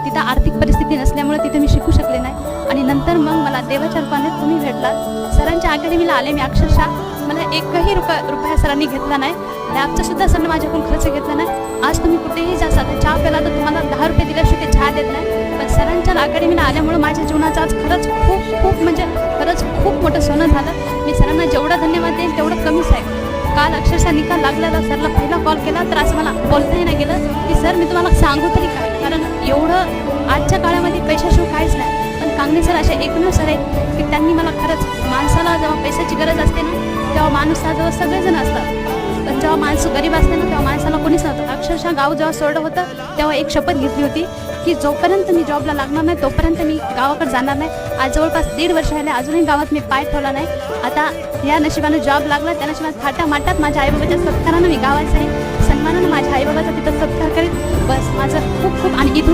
तिथं आर्थिक परिस्थिती नसल्यामुळे तिथे मी शिकू शकले नाही आणि नंतर मग मला देवाच्या रूपाने तुम्ही भेटलात। सरांच्या अकॅडमीला आले मी, अक्षरशः मला एकही रुपया सरांनी घेतला नाही, लॅबचा सुद्धा सरांनी माझ्याकडून खर्च घेतला नाही। आज तुम्ही कुठेही जाता तर चहा प्याला तर तुम्हाला 10 रुपये दिल्याशिवाय ते चहा देत नाही, पण सरांच्या अकॅडमीला आल्यामुळे माझ्या जीवनाचं आज खरंच खूप म्हणजे खरंच खूप मोठं सोनं झालं। मी सरांना जेवढा धन्यवाद देईन तेवढं कमीच आहे। काल अक्षरशः निकाल लागलेला, सरला पहिला कॉल केला तर असं मला बोलताही नाही गेलं की सर मी तुम्हाला सांगू तरी काय, कारण एवढं आजच्या काळामध्ये पैशाशिवाय काहीच नाही। पण कांगणे सर असे एकमेव सर आहेत की त्यांनी मला खरंच, माणसाला जेव्हा पैशाची गरज असते ना तेव्हा माणसाजवळ सगळेजण असतात, पण जेव्हा माणूस गरीब असते ना तेव्हा माणसाला कोणीच नव्हतं। अक्षरशः गाव जेव्हा सोडलं होतं तेव्हा एक शपथ घेतली होती की जोपर्यंत मी जॉबला लागणार नाही तोपर्यंत मी गावाकडे जाणार नाही। आज जवळपास 1.5 वर्ष झाले, अजूनही गावात मी पाय ठेवला नाही। आता या नशिबानं जॉब लागला, त्या नशिबात थाटामाटात माझ्या आईबाबाच्या सत्कारानं मी गावात जाईन, सन्मानानं माझ्या आईबाबाचा तिथं सत्कार करेन। बस माझं खूप आणि इथून